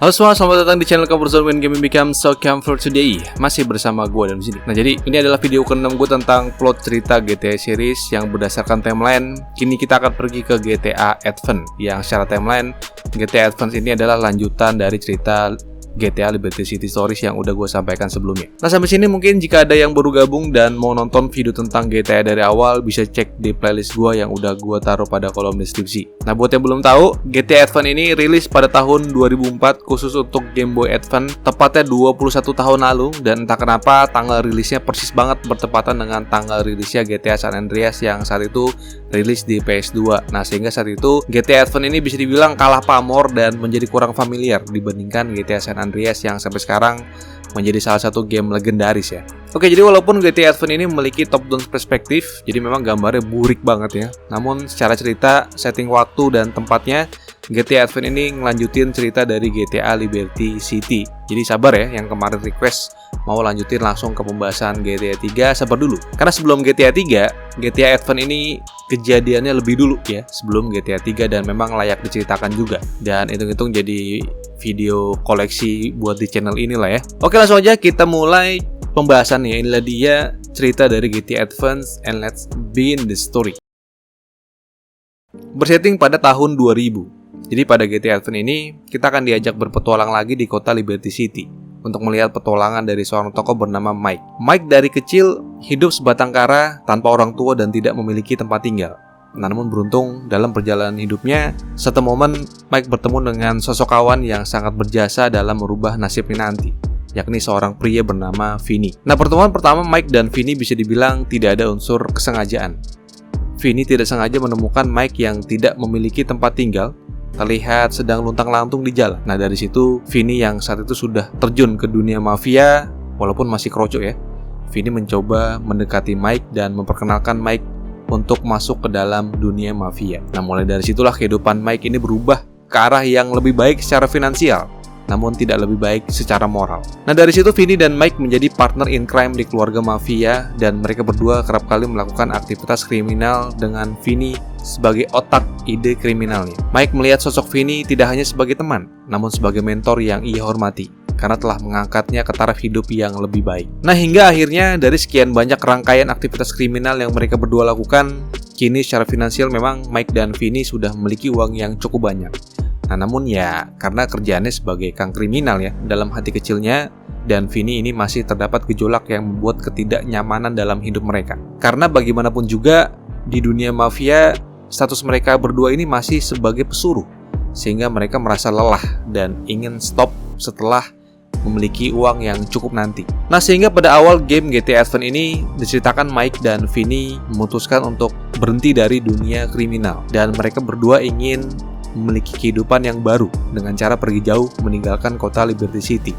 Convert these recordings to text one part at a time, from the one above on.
Halo semua, selamat datang di channel Comfort Zone When Gaming Becomes So Comfort Today. Masih bersama gue dan di sini. Nah, jadi ini adalah video ke-6 gue tentang plot cerita GTA series yang berdasarkan timeline. Kini kita akan pergi ke GTA Advance, yang secara timeline GTA Advance ini adalah lanjutan dari cerita GTA Liberty City Stories yang udah gue sampaikan sebelumnya. Nah, sampai sini mungkin jika ada yang baru gabung dan mau nonton video tentang GTA dari awal, bisa cek di playlist gue yang udah gue taruh pada kolom deskripsi. Nah, buat yang belum tahu, GTA Advance ini rilis pada tahun 2004 khusus untuk Game Boy Advance, tepatnya 21 tahun lalu, dan entah kenapa tanggal rilisnya persis banget bertepatan dengan tanggal rilisnya GTA San Andreas yang saat itu rilis di PS2. Nah, sehingga saat itu GTA Advance ini bisa dibilang kalah pamor dan menjadi kurang familiar dibandingkan GTA San Andreas yang sampai sekarang menjadi salah satu game legendaris ya. Oke, jadi walaupun GTA Advance ini memiliki top-down perspektif, jadi memang gambarnya burik banget ya. Namun secara cerita, setting waktu dan tempatnya, GTA Advance ini ngelanjutin cerita dari GTA Liberty City. Jadi sabar ya, yang kemarin request mau lanjutin langsung ke pembahasan GTA 3, sabar dulu. Karena sebelum GTA 3, GTA Advance ini kejadiannya lebih dulu ya, sebelum GTA 3 dan memang layak diceritakan juga. Dan hitung-hitung jadi video koleksi buat di channel inilah ya. Oke, langsung aja kita mulai pembahasannya. Inilah dia cerita dari GTA Advance and let's begin the story. Bersetting pada tahun 2000. Jadi pada GTA Advance ini kita akan diajak berpetualang lagi di kota Liberty City untuk melihat petualangan dari seorang tokoh bernama Mike. Mike dari kecil hidup sebatang kara tanpa orang tua dan tidak memiliki tempat tinggal. Namun beruntung dalam perjalanan hidupnya, satu momen Mike bertemu dengan sosok kawan yang sangat berjasa dalam merubah nasibnya nanti, yakni seorang pria bernama Vinny. Nah, pertemuan pertama Mike dan Vinny bisa dibilang tidak ada unsur kesengajaan. Vinny tidak sengaja menemukan Mike yang tidak memiliki tempat tinggal, terlihat sedang luntang-lantung di jalan. Nah, dari situ Vinny yang saat itu sudah terjun ke dunia mafia, walaupun masih kroco ya, Vinny mencoba mendekati Mike dan memperkenalkan Mike untuk masuk ke dalam dunia mafia. Nah, mulai dari situlah kehidupan Mike ini berubah ke arah yang lebih baik secara finansial, namun tidak lebih baik secara moral. Nah, dari situ Vinny dan Mike menjadi partner in crime di keluarga mafia, dan mereka berdua kerap kali melakukan aktivitas kriminal dengan Vinny sebagai otak ide kriminalnya. Mike melihat sosok Vinny tidak hanya sebagai teman, namun sebagai mentor yang ia hormati, karena telah mengangkatnya ke taraf hidup yang lebih baik. Nah, hingga akhirnya dari sekian banyak rangkaian aktivitas kriminal yang mereka berdua lakukan, kini secara finansial memang Mike dan Vinny sudah memiliki uang yang cukup banyak. Nah, namun ya karena kerjaannya sebagai kang kriminal ya, dalam hati kecilnya dan Vinny ini masih terdapat gejolak yang membuat ketidaknyamanan dalam hidup mereka. Karena bagaimanapun juga di dunia mafia, status mereka berdua ini masih sebagai pesuruh, sehingga mereka merasa lelah dan ingin stop setelah memiliki uang yang cukup nanti. Nah, sehingga pada awal game GTA Advance ini diceritakan Mike dan Vinny memutuskan untuk berhenti dari dunia kriminal, dan mereka berdua ingin memiliki kehidupan yang baru dengan cara pergi jauh meninggalkan kota Liberty City,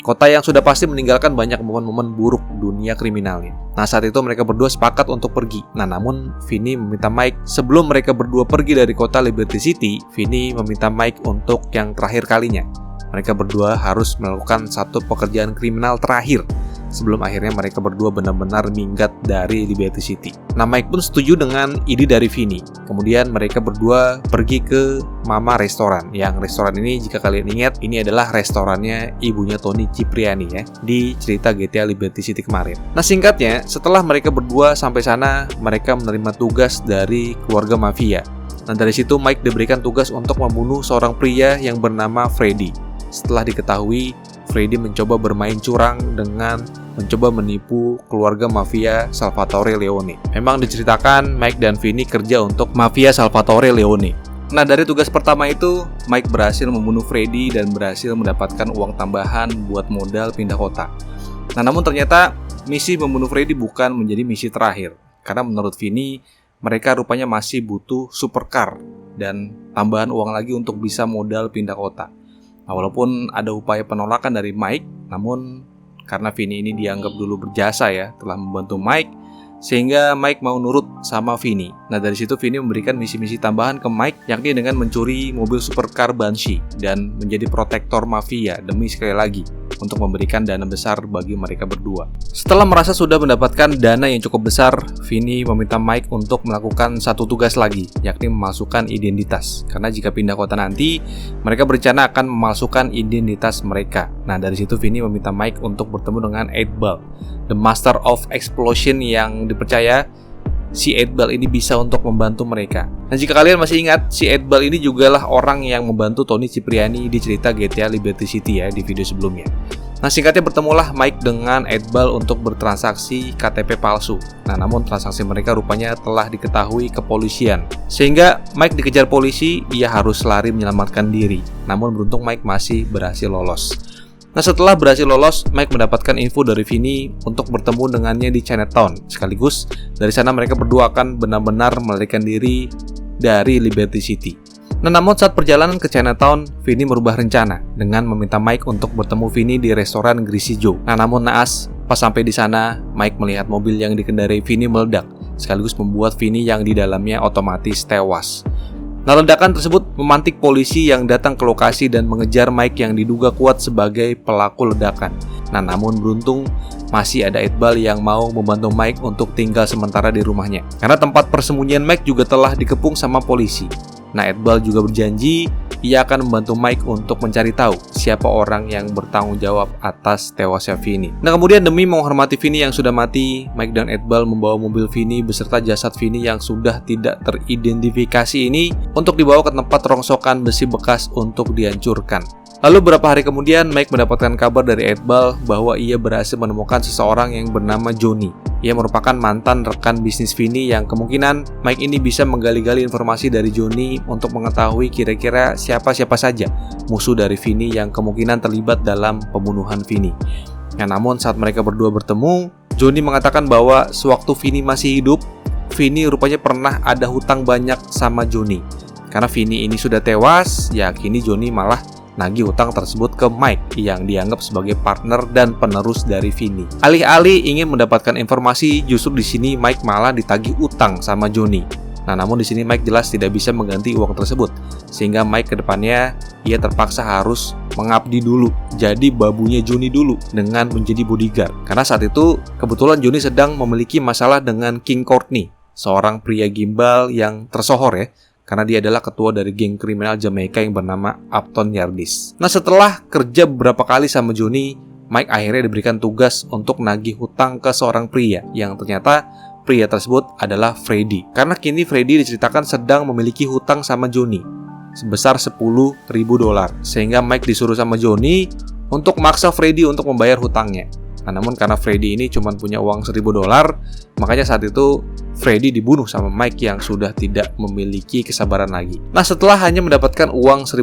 kota yang sudah pasti meninggalkan banyak momen-momen buruk dunia kriminalnya. Nah, saat itu mereka berdua sepakat untuk pergi. Nah, namun Vinny meminta Mike, sebelum mereka berdua pergi dari kota Liberty City, Vinny meminta Mike untuk yang terakhir kalinya mereka berdua harus melakukan satu pekerjaan kriminal terakhir sebelum akhirnya mereka berdua benar-benar minggat dari Liberty City. Nah, Mike pun setuju dengan ide dari Vinny. Kemudian mereka berdua pergi ke Mama Restoran, yang restoran ini jika kalian ingat, ini adalah restorannya ibunya Tony Cipriani ya, di cerita GTA Liberty City kemarin. Nah, singkatnya, setelah mereka berdua sampai sana, mereka menerima tugas dari keluarga mafia. Nah, dari situ Mike diberikan tugas untuk membunuh seorang pria yang bernama Freddy. Setelah diketahui, Freddy mencoba bermain curang dengan mencoba menipu keluarga mafia Salvatore Leone. Memang diceritakan Mike dan Vinny kerja untuk mafia Salvatore Leone. Nah, dari tugas pertama itu, Mike berhasil membunuh Freddy dan berhasil mendapatkan uang tambahan buat modal pindah kota. Nah, namun ternyata misi membunuh Freddy bukan menjadi misi terakhir, karena menurut Vinny, mereka rupanya masih butuh supercar dan tambahan uang lagi untuk bisa modal pindah kota. Nah, walaupun ada upaya penolakan dari Mike, namun karena Vinny ini dianggap dulu berjasa ya, telah membantu Mike, sehingga Mike mau nurut sama Vinny. Nah dari situ Vinny memberikan misi-misi tambahan ke Mike, yakni dengan mencuri mobil supercar Banshee dan menjadi protektor mafia demi sekali lagi untuk memberikan dana besar bagi mereka berdua. Setelah merasa sudah mendapatkan dana yang cukup besar, Vinny meminta Mike untuk melakukan satu tugas lagi, yakni memalsukan identitas. Karena jika pindah kota nanti, mereka berencana akan memalsukan identitas mereka. Nah dari situ Vinny meminta Mike untuk bertemu dengan 8-Ball, the Master of Explosion, yang dipercaya si 8-Ball ini bisa untuk membantu mereka. Nah jika kalian masih ingat, si 8-Ball ini jugalah orang yang membantu Tony Cipriani di cerita GTA Liberty City ya di video sebelumnya. Nah singkatnya bertemulah Mike dengan 8-Ball untuk bertransaksi KTP palsu. Nah namun transaksi mereka rupanya telah diketahui kepolisian, sehingga Mike dikejar polisi, ia harus lari menyelamatkan diri. Namun beruntung Mike masih berhasil lolos. Nah setelah berhasil lolos, Mike mendapatkan info dari Vinny untuk bertemu dengannya di Chinatown. Sekaligus dari sana mereka berdua akan benar-benar melarikan diri dari Liberty City. Nah namun saat perjalanan ke Chinatown, Vinny merubah rencana dengan meminta Mike untuk bertemu Vinny di restoran Greasy Joe. Nah namun naas, pas sampai di sana, Mike melihat mobil yang dikendarai Vinny meledak, sekaligus membuat Vinny yang di dalamnya otomatis tewas. Nah ledakan tersebut memantik polisi yang datang ke lokasi dan mengejar Mike yang diduga kuat sebagai pelaku ledakan. Nah namun beruntung masih ada 8-Ball yang mau membantu Mike untuk tinggal sementara di rumahnya, karena tempat persembunyian Mike juga telah dikepung sama polisi. Nah 8-Ball juga berjanji ia akan membantu Mike untuk mencari tahu siapa orang yang bertanggung jawab atas tewasnya Vinny. Nah kemudian demi menghormati Vinny yang sudah mati, Mike dan 8-Ball membawa mobil Vinny beserta jasad Vinny yang sudah tidak teridentifikasi ini untuk dibawa ke tempat rongsokan besi bekas untuk dihancurkan. Lalu beberapa hari kemudian, Mike mendapatkan kabar dari 8-Ball bahwa ia berhasil menemukan seseorang yang bernama Johnny. Ia merupakan mantan rekan bisnis Vinny yang kemungkinan Mike ini bisa menggali-gali informasi dari Johnny untuk mengetahui kira-kira siapa-siapa saja musuh dari Vinny yang kemungkinan terlibat dalam pembunuhan Vinny. Nah, namun saat mereka berdua bertemu, Johnny mengatakan bahwa sewaktu Vinny masih hidup, Vinny rupanya pernah ada hutang banyak sama Johnny. Karena Vinny ini sudah tewas, ya kini Johnny malah nagih hutang tersebut ke Mike yang dianggap sebagai partner dan penerus dari Vinny. Alih-alih ingin mendapatkan informasi, justru di sini Mike malah ditagih utang sama Johnny. Nah, namun di sini Mike jelas tidak bisa mengganti uang tersebut, sehingga Mike kedepannya ia terpaksa harus mengabdi dulu, jadi babunya Johnny dulu dengan menjadi bodyguard. Karena saat itu kebetulan Johnny sedang memiliki masalah dengan King Courtney, seorang pria gimbal yang tersohor ya, karena dia adalah ketua dari geng kriminal Jamaika yang bernama Upton Yardis. Nah setelah kerja beberapa kali sama Johnny, Mike akhirnya diberikan tugas untuk nagih hutang ke seorang pria, yang ternyata pria tersebut adalah Freddy. Karena kini Freddy diceritakan sedang memiliki hutang sama Johnny sebesar $10.000, sehingga Mike disuruh sama Johnny untuk maksa Freddy untuk membayar hutangnya. Nah, namun karena Freddy ini cuma punya uang $1.000, makanya saat itu Freddy dibunuh sama Mike yang sudah tidak memiliki kesabaran lagi. Nah setelah hanya mendapatkan uang $1.000,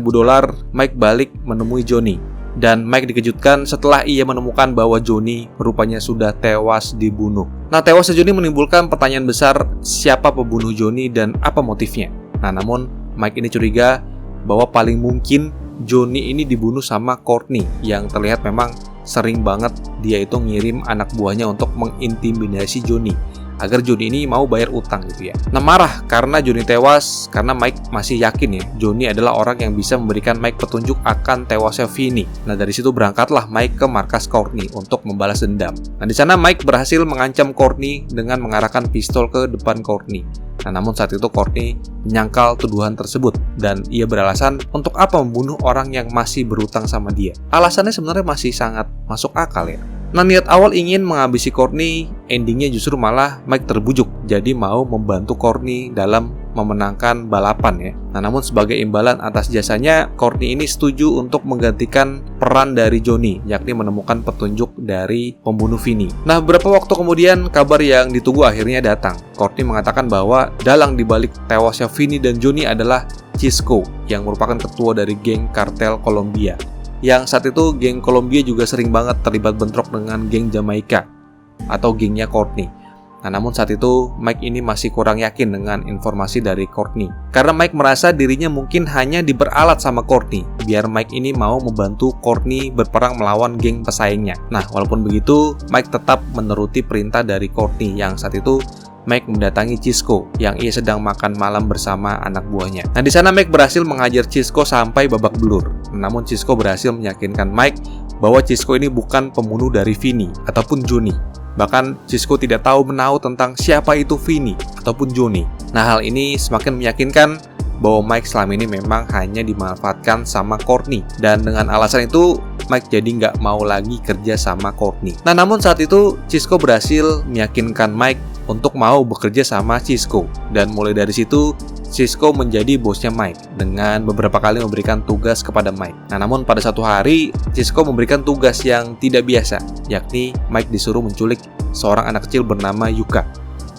Mike balik menemui Johnny. Dan Mike dikejutkan setelah ia menemukan bahwa Johnny rupanya sudah tewas dibunuh. Nah tewasnya Johnny menimbulkan pertanyaan besar, siapa pembunuh Johnny dan apa motifnya. Nah namun Mike ini curiga bahwa paling mungkin Johnny ini dibunuh sama Courtney, yang terlihat memang sering banget dia itu ngirim anak buahnya untuk mengintimidasi Johnny agar Johnny ini mau bayar utang gitu ya. Nah marah karena Johnny tewas, karena Mike masih yakin ya Johnny adalah orang yang bisa memberikan Mike petunjuk akan tewasnya Vinny. Nah dari situ berangkatlah Mike ke markas Courtney untuk membalas dendam. Nah di sana Mike berhasil mengancam Courtney dengan mengarahkan pistol ke depan Courtney. Nah namun saat itu Courtney menyangkal tuduhan tersebut dan ia beralasan untuk apa membunuh orang yang masih berutang sama dia. Alasannya sebenarnya masih sangat masuk akal ya. Nah niat awal ingin menghabisi Courtney, endingnya justru malah Mike terbujuk jadi mau membantu Courtney dalam memenangkan balapan ya. Nah namun sebagai imbalan atas jasanya, Courtney ini setuju untuk menggantikan peran dari Johnny, yakni menemukan petunjuk dari pembunuh Vinny. Nah beberapa waktu kemudian kabar yang ditunggu akhirnya datang. Courtney mengatakan bahwa dalang dibalik tewasnya Vinny dan Johnny adalah Cisco, yang merupakan ketua dari geng kartel Colombia. Yang saat itu geng Colombia juga sering banget terlibat bentrok dengan geng Jamaika atau gengnya Courtney. Nah, namun saat itu Mike ini masih kurang yakin dengan informasi dari Courtney. Karena Mike merasa dirinya mungkin hanya diperalat sama Courtney biar Mike ini mau membantu Courtney berperang melawan geng pesaingnya. Nah, walaupun begitu, Mike tetap menuruti perintah dari Courtney yang saat itu Mike mendatangi Cisco yang ia sedang makan malam bersama anak buahnya. Nah, di sana Mike berhasil menghajar Cisco sampai babak belur. Namun Cisco berhasil meyakinkan Mike bahwa Cisco ini bukan pembunuh dari Vinny ataupun Johnny. Bahkan Cisco tidak tahu menahu tentang siapa itu Vinny ataupun Johnny. Nah, hal ini semakin meyakinkan bahwa Mike selama ini memang hanya dimanfaatkan sama Courtney. Dan dengan alasan itu, Mike jadi nggak mau lagi kerja sama Courtney. Nah, namun saat itu Cisco berhasil meyakinkan Mike untuk mau bekerja sama Cisco. Dan mulai dari situ, Cisco menjadi bosnya Mike dengan beberapa kali memberikan tugas kepada Mike. Nah, namun pada satu hari, Cisco memberikan tugas yang tidak biasa, yakni Mike disuruh menculik seorang anak kecil bernama Yuka.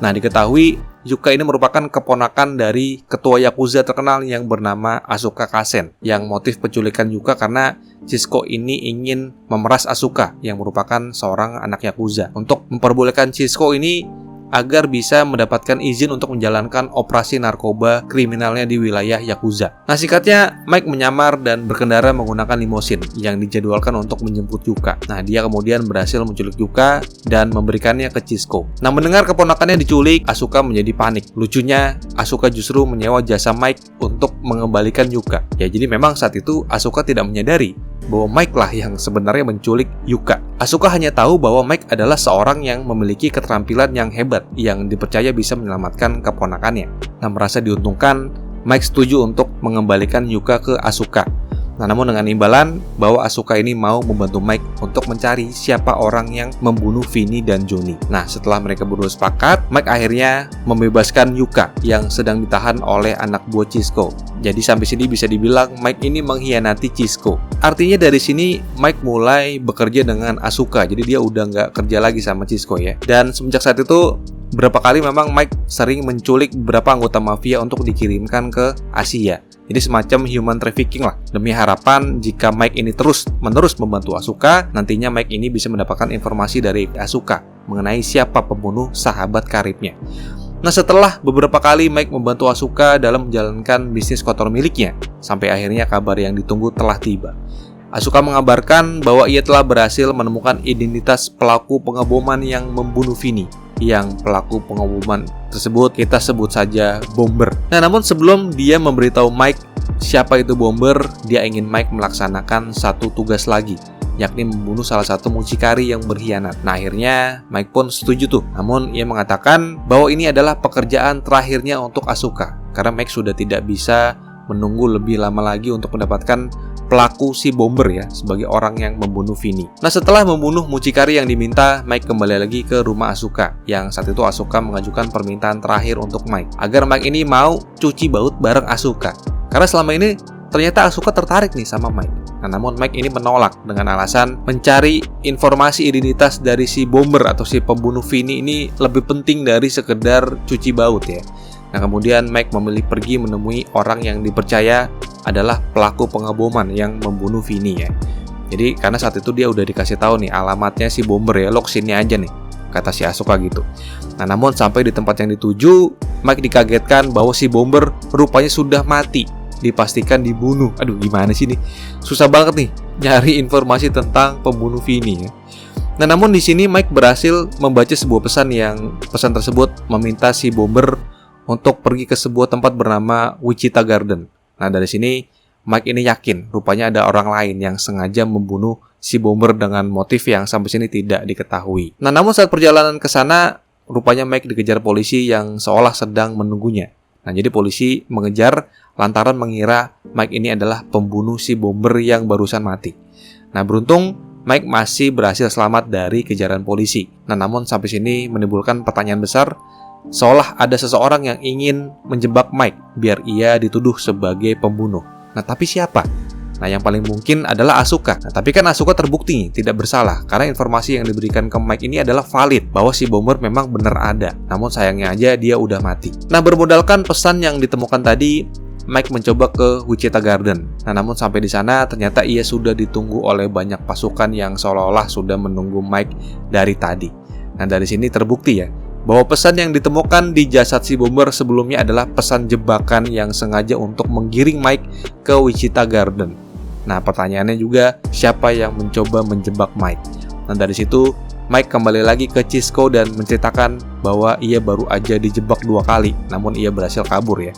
Nah, diketahui Yuka ini merupakan keponakan dari ketua Yakuza terkenal yang bernama Asuka Kasen. Yang motif penculikan Yuka karena Cisco ini ingin memeras Asuka yang merupakan seorang anak Yakuza untuk memperbolehkan Cisco ini agar bisa mendapatkan izin untuk menjalankan operasi narkoba kriminalnya di wilayah Yakuza. Nah, singkatnya, Mike menyamar dan berkendara menggunakan limosin yang dijadwalkan untuk menjemput Yuka. Nah, dia kemudian berhasil menculik Yuka dan memberikannya ke Cisco. Nah, mendengar keponakannya diculik, Asuka menjadi panik. Lucunya, Asuka justru menyewa jasa Mike untuk mengembalikan Yuka. Ya, jadi memang saat itu Asuka tidak menyadari bahwa Mike lah yang sebenarnya menculik Yuka. Asuka hanya tahu bahwa Mike adalah seorang yang memiliki keterampilan yang hebat yang dipercaya bisa menyelamatkan keponakannya. Nah, merasa diuntungkan, Mike setuju untuk mengembalikan Yuka ke Asuka. Nah, namun dengan imbalan bahwa Asuka ini mau membantu Mike untuk mencari siapa orang yang membunuh Vinny dan Johnny. Nah, setelah mereka berdua sepakat, Mike akhirnya membebaskan Yuka yang sedang ditahan oleh anak buah Cisco. Jadi sampai sini bisa dibilang Mike ini mengkhianati Cisco. Artinya dari sini Mike mulai bekerja dengan Asuka. Jadi dia udah nggak kerja lagi sama Cisco ya. Dan semenjak saat itu berapa kali memang Mike sering menculik beberapa anggota mafia untuk dikirimkan ke Asia. Jadi semacam human trafficking lah. Demi harapan jika Mike ini terus-menerus membantu Asuka, nantinya Mike ini bisa mendapatkan informasi dari Asuka mengenai siapa pembunuh sahabat karibnya. Nah, setelah beberapa kali Mike membantu Asuka dalam menjalankan bisnis kotor miliknya, sampai akhirnya kabar yang ditunggu telah tiba. Asuka mengabarkan bahwa ia telah berhasil menemukan identitas pelaku pengeboman yang membunuh Vinny. Yang pelaku pengeboman tersebut kita sebut saja Bomber. Nah, namun sebelum dia memberitahu Mike siapa itu Bomber, dia ingin Mike melaksanakan satu tugas lagi, yakni membunuh salah satu mucikari yang berkhianat. Nah, akhirnya Mike pun setuju tuh. Namun ia mengatakan bahwa ini adalah pekerjaan terakhirnya untuk Asuka, karena Mike sudah tidak bisa menunggu lebih lama lagi untuk mendapatkan pelaku si Bomber ya, sebagai orang yang membunuh Vinny. Nah, setelah membunuh mucikari yang diminta, Mike kembali lagi ke rumah Asuka. Yang saat itu Asuka mengajukan permintaan terakhir untuk Mike, agar Mike ini mau cuci baut bareng Asuka. Karena selama ini ternyata Asuka tertarik nih sama Mike. Nah, namun Mike ini menolak dengan alasan mencari informasi identitas dari si Bomber atau si pembunuh Vinny ini lebih penting dari sekedar cuci baut ya. Nah, kemudian Mike memilih pergi menemui orang yang dipercaya adalah pelaku pengeboman yang membunuh Vinny ya. Jadi karena saat itu dia udah dikasih tahu nih alamatnya si Bomber ya, lo kesini aja nih, kata si Asuka gitu. Nah, namun sampai di tempat yang dituju, Mike dikagetkan bahwa si Bomber rupanya sudah mati, dipastikan dibunuh. Aduh, gimana sih nih? Susah banget nih nyari informasi tentang pembunuh Vinny ya. Nah, namun di sini Mike berhasil membaca sebuah pesan tersebut meminta si Bomber untuk pergi ke sebuah tempat bernama Wichita Garden. Nah, dari sini Mike ini yakin rupanya ada orang lain yang sengaja membunuh si Bomber dengan motif yang sampai sini tidak diketahui. Nah, namun saat perjalanan ke sana, rupanya Mike dikejar polisi yang seolah sedang menunggunya. Nah, jadi polisi mengejar lantaran mengira Mike ini adalah pembunuh si Bomber yang barusan mati. Nah, beruntung Mike masih berhasil selamat dari kejaran polisi. Nah, namun sampai sini menimbulkan pertanyaan besar, seolah ada seseorang yang ingin menjebak Mike biar ia dituduh sebagai pembunuh. Nah, tapi siapa? Nah, yang paling mungkin adalah Asuka. Nah, tapi kan Asuka terbukti tidak bersalah karena informasi yang diberikan ke Mike ini adalah valid bahwa si Bomber memang benar ada. Namun sayangnya aja dia udah mati. Nah, bermodalkan pesan yang ditemukan tadi, Mike mencoba ke Wichita Garden. Nah, namun sampai di sana ternyata ia sudah ditunggu oleh banyak pasukan yang seolah-olah sudah menunggu Mike dari tadi. Nah, dari sini terbukti ya bahwa pesan yang ditemukan di jasad si bomber sebelumnya adalah pesan jebakan yang sengaja untuk menggiring Mike ke Wichita Garden. Nah, pertanyaannya juga, siapa yang mencoba menjebak Mike? Nah, dari situ Mike kembali lagi ke Cisco dan menceritakan bahwa ia baru aja dijebak 2 kali, namun ia berhasil kabur ya.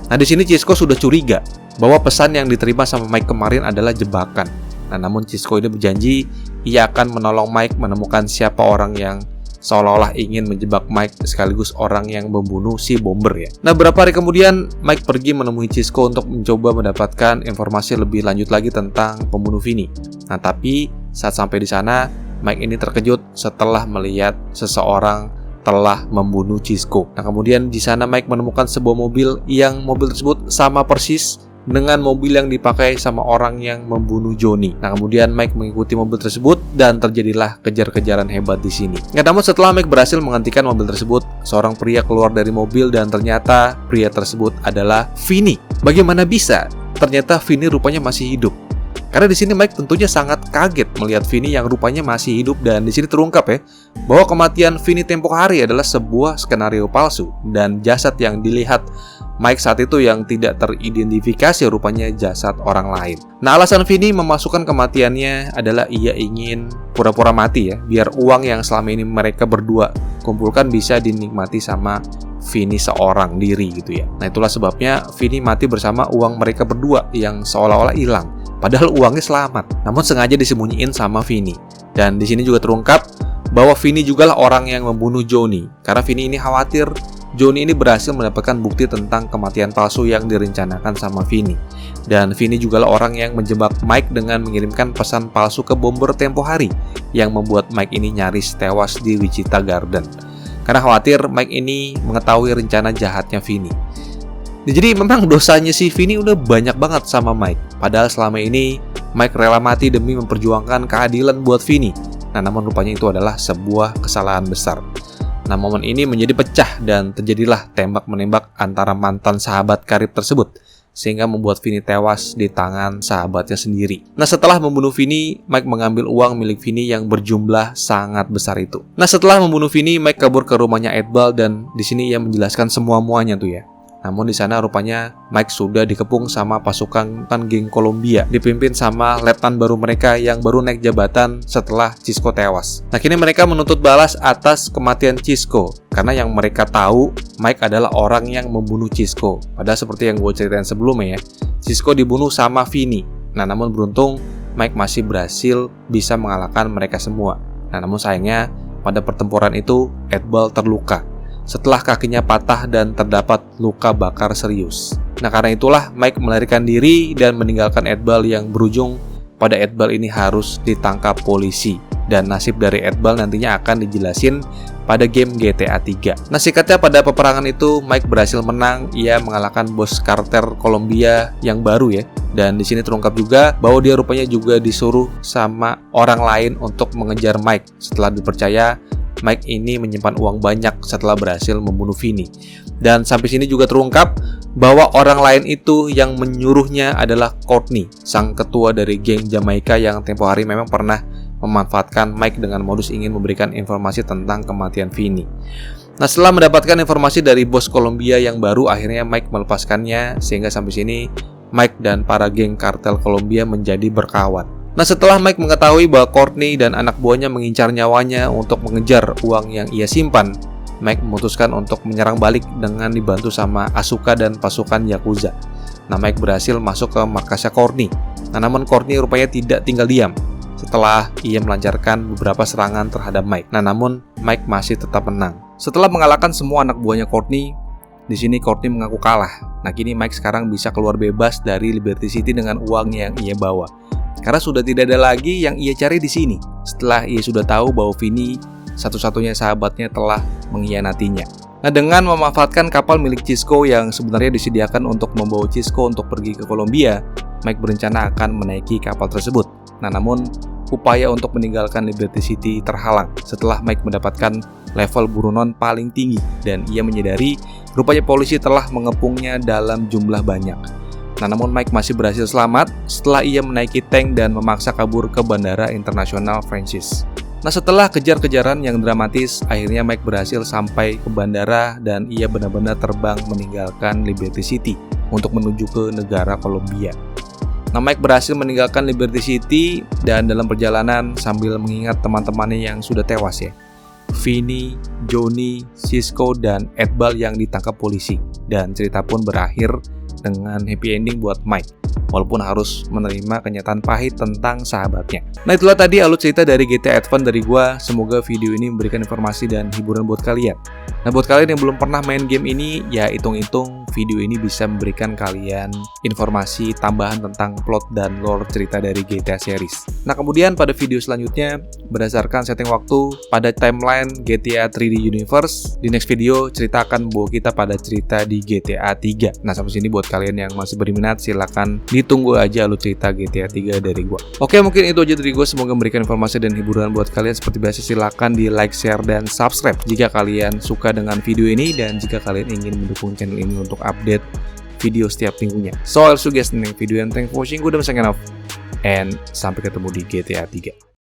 Nah, di sini Cisco sudah curiga bahwa pesan yang diterima sama Mike kemarin adalah jebakan. Nah, namun Cisco ini berjanji ia akan menolong Mike menemukan siapa orang yang seolah-olah ingin menjebak Mike sekaligus orang yang membunuh si bomber ya. Nah, beberapa hari kemudian Mike pergi menemui Cisco untuk mencoba mendapatkan informasi lebih lanjut lagi tentang pembunuh Vinny. Nah, tapi saat sampai di sana, Mike ini terkejut setelah melihat seseorang telah membunuh Cisco. Nah, kemudian di sana Mike menemukan sebuah mobil yang mobil tersebut sama persis dengan mobil yang dipakai sama orang yang membunuh Johnny. Nah, kemudian Mike mengikuti mobil tersebut dan terjadilah kejar-kejaran hebat di sini. Nah, namun setelah Mike berhasil menghentikan mobil tersebut, seorang pria keluar dari mobil dan ternyata pria tersebut adalah Vinny. Bagaimana bisa? Ternyata Vinny rupanya masih hidup. Karena di sini Mike tentunya sangat kaget melihat Vinny yang rupanya masih hidup, dan di sini terungkap ya bahwa kematian Vinny tempo hari adalah sebuah skenario palsu dan jasad yang dilihat Mike saat itu yang tidak teridentifikasi rupanya jasad orang lain. Nah, alasan Vinny memasukkan kematiannya adalah ia ingin pura-pura mati ya, biar uang yang selama ini mereka berdua kumpulkan bisa dinikmati sama Vinny seorang diri gitu ya. Nah, itulah sebabnya Vinny mati bersama uang mereka berdua yang seolah-olah hilang. Padahal uangnya selamat, namun sengaja disembunyiin sama Vinny. Dan di sini juga terungkap bahwa Vinny jugalah orang yang membunuh Johnny. Karena Vinny ini khawatir Johnny ini berhasil mendapatkan bukti tentang kematian palsu yang direncanakan sama Vinny. Dan Vinny jugalah orang yang menjebak Mike dengan mengirimkan pesan palsu ke bomber tempo hari yang membuat Mike ini nyaris tewas di Wichita Garden. Karena khawatir Mike ini mengetahui rencana jahatnya Vinny. Jadi memang dosanya si Vinny udah banyak banget sama Mike. Padahal selama ini Mike rela mati demi memperjuangkan keadilan buat Vinny. Nah, namun rupanya itu adalah sebuah kesalahan besar. Nah, momen ini menjadi pecah dan terjadilah tembak-menembak antara mantan sahabat karib tersebut, sehingga membuat Vinny tewas di tangan sahabatnya sendiri. Nah, setelah membunuh Vinny, Mike mengambil uang milik Vinny yang berjumlah sangat besar itu. Nah, setelah membunuh Vinny, Mike kabur ke rumahnya Edbal dan di sini ia menjelaskan semua-muanya tuh ya. Namun di sana rupanya Mike sudah dikepung sama pasukan geng Colombia, dipimpin sama letnan baru mereka yang baru naik jabatan setelah Cisco tewas. Nah, kini mereka menuntut balas atas kematian Cisco karena yang mereka tahu Mike adalah orang yang membunuh Cisco. Padahal seperti yang gue ceritain sebelumnya ya, Cisco dibunuh sama Vinny. Nah, namun beruntung Mike masih berhasil bisa mengalahkan mereka semua. Nah, namun sayangnya pada pertempuran itu Edbal terluka setelah kakinya patah dan terdapat luka bakar serius. Nah, karena itulah Mike melarikan diri dan meninggalkan Edbal yang berujung pada Edbal ini harus ditangkap polisi. Dan nasib dari Edbal nantinya akan dijelasin pada game GTA 3. Nah, singkatnya pada peperangan itu Mike berhasil menang. Ia mengalahkan bos kartel Colombia yang baru ya. Dan di sini terungkap juga bahwa dia rupanya juga disuruh sama orang lain untuk mengejar Mike setelah dipercaya Mike ini menyimpan uang banyak setelah berhasil membunuh Vinny. Dan sampai sini juga terungkap bahwa orang lain itu yang menyuruhnya adalah Courtney, sang ketua dari geng Jamaika yang tempo hari memang pernah memanfaatkan Mike dengan modus ingin memberikan informasi tentang kematian Vinny. Nah, setelah mendapatkan informasi dari bos Colombia yang baru, akhirnya Mike melepaskannya sehingga sampai sini Mike dan para geng kartel Colombia menjadi berkawan. Nah, setelah Mike mengetahui bahwa Courtney dan anak buahnya mengincar nyawanya untuk mengejar uang yang ia simpan, Mike memutuskan untuk menyerang balik dengan dibantu sama Asuka dan pasukan Yakuza. Nah, Mike berhasil masuk ke markasnya Courtney. Nah, namun Courtney rupanya tidak tinggal diam setelah ia melancarkan beberapa serangan terhadap Mike. Nah, namun Mike masih tetap menang. Setelah mengalahkan semua anak buahnya Courtney, di sini Courtney mengaku kalah. Nah, kini Mike sekarang bisa keluar bebas dari Liberty City dengan uang yang ia bawa. Karena sudah tidak ada lagi yang ia cari di sini. Setelah ia sudah tahu bahwa Vinny satu-satunya sahabatnya telah mengkhianatinya. Nah, dengan memanfaatkan kapal milik Cisco yang sebenarnya disediakan untuk membawa Cisco untuk pergi ke Colombia, Mike berencana akan menaiki kapal tersebut. Nah, namun upaya untuk meninggalkan Liberty City terhalang setelah Mike mendapatkan level buronan paling tinggi dan ia menyadari rupanya polisi telah mengepungnya dalam jumlah banyak. Nah, namun Mike masih berhasil selamat setelah ia menaiki tank dan memaksa kabur ke Bandara Internasional Francis. Nah, setelah kejar-kejaran yang dramatis, akhirnya Mike berhasil sampai ke bandara dan ia benar-benar terbang meninggalkan Liberty City untuk menuju ke negara Kolombia. Nah, Mike berhasil meninggalkan Liberty City dan dalam perjalanan sambil mengingat teman-temannya yang sudah tewas ya. Vinny, Johnny, Cisco, dan Edbal yang ditangkap polisi. Dan cerita pun berakhir dengan happy ending buat Mike, walaupun harus menerima kenyataan pahit tentang sahabatnya. Nah, itulah tadi alur cerita dari GTA Advance dari gua. Semoga video ini memberikan informasi dan hiburan buat kalian. Nah, buat kalian yang belum pernah main game ini, ya hitung-hitung video ini bisa memberikan kalian informasi tambahan tentang plot dan lore cerita dari GTA series. Nah, kemudian pada video selanjutnya, berdasarkan setting waktu pada timeline GTA 3D Universe, di next video cerita akan membawa kita pada cerita di GTA 3. Nah, sampai sini buat kalian yang masih berminat, silakan ditunggu aja alur cerita GTA 3 dari gua. Oke, mungkin itu aja dari gua. Semoga memberikan informasi dan hiburan buat kalian. Seperti biasa, silakan di like, share, dan subscribe jika kalian suka dengan video ini dan jika kalian ingin mendukung channel ini untuk update video setiap minggunya. So, I'll see you guys in the next video and thanks for watching. Gue udah sign off and sampai ketemu di GTA 3.